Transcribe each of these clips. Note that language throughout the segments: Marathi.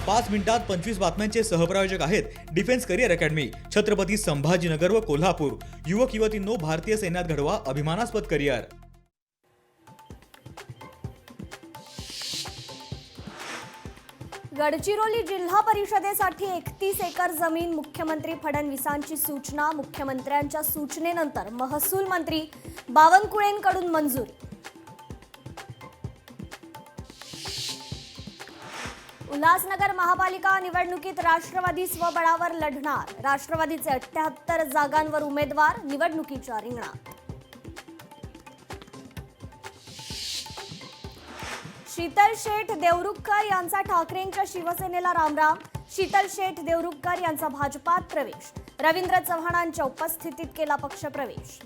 5 मिनिटात 25 बातम्यांचे सहप्रायोजक आहेत defence career academy, Chhatrapati Sambhajinagar व कोल्हापूर। युवक युवतींनो, भारतीय सैन्यात घडवा अभिमानास्पद करिअर। गडचिरोली जिल्हा परिषदेसाठी 31 एकर जमीन मुख्यमंत्री फडणवीसांची सूचना। मुख्यमंत्र्यांच्या सूचनेनंतर महसूल मंत्री बावनकुळेंकडून मंजुरी। उल्हासनगर महापालिका निवडणुकीत राष्ट्रवादी स्वबळावर लढणार। राष्ट्रवादीचे 78 जागांवर उमेदवार निवडणुकीच्या रिंगणात। शीतल शेठ देवरुखकर यांचा ठाकरेंच्या शिवसेनेला रामराम। शीतल शेठ देवरुखकर यांचा भाजपात प्रवेश। रवींद्र चव्हाणांच्या उपस्थितीत केला पक्षप्रवेश।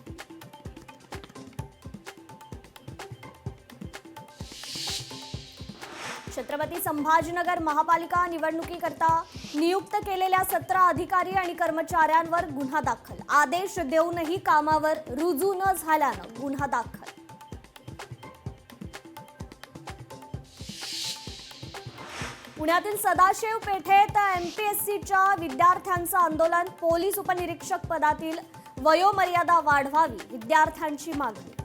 छत्रपती संभाजीनगर महापालिका निवडणुकीकरता नियुक्त केलेल्या 17 अधिकारी आणि कर्मचाऱ्यांवर गुन्हा दाखल। आदेश देऊनही कामावर रुजू न झाल्यानं गुन्हा दाखल। पुण्यातील सदाशिव पेठेत एमपीएससीच्या विद्यार्थ्यांचं आंदोलन। पोलीस उपनिरीक्षक पदातील वयोमर्यादा वाढवावी, विद्यार्थ्यांची मागणी।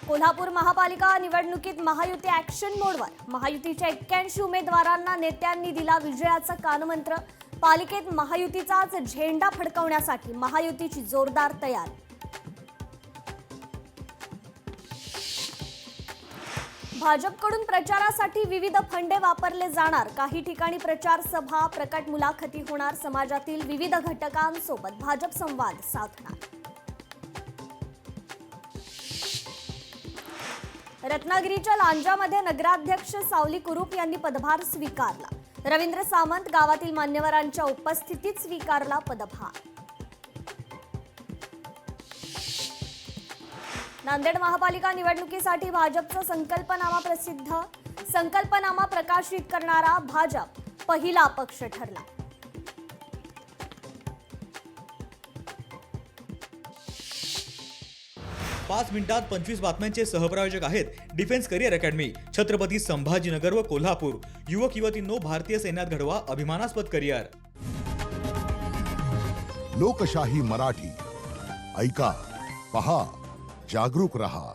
कोल्हापूर महापालिका निवडणुकीत महायुती ॲक्शन मोडवर। महायुतीच्या 81 उमेदवारांना नेत्यांनी दिला विजयाचा कानमंत्र। पालिकेत महायुतीचाच झेंडा फडकवण्यासाठी महायुतीची जोरदार तयारी। भाजपकडून प्रचारासाठी विविध फंडे वापरले जाणार। काही ठिकाणी प्रचार सभा, प्रकट मुलाखती होणार। समाजातील विविध घटकांसोबत भाजप संवाद साधणार। रत्नागिरीच्या लांजामध्ये नगराध्यक्ष सावली कुरूप यांनी पदभार स्वीकारला। रवींद्र सामंत गावातील मान्यवरांच्या उपस्थितीत स्वीकारला पदभार। नांदेड महापालिका निवडणुकीसाठी भाजपचा संकल्पनामा प्रसिद्ध। संकल्पनामा प्रकाशित करणारा भाजप पहिला पक्ष ठरला। पाच मिनिटात 25 बातम्यांचे सहप्रायोजक आहेत defence career academy, Chhatrapati Sambhajinagar व कोल्हापूर। युवक युवतींनो, भारतीय सैन्यात घडवा अभिमानास्पद करिअर। लोकशाही मराठी ऐका, पहा, जागरूक रहा।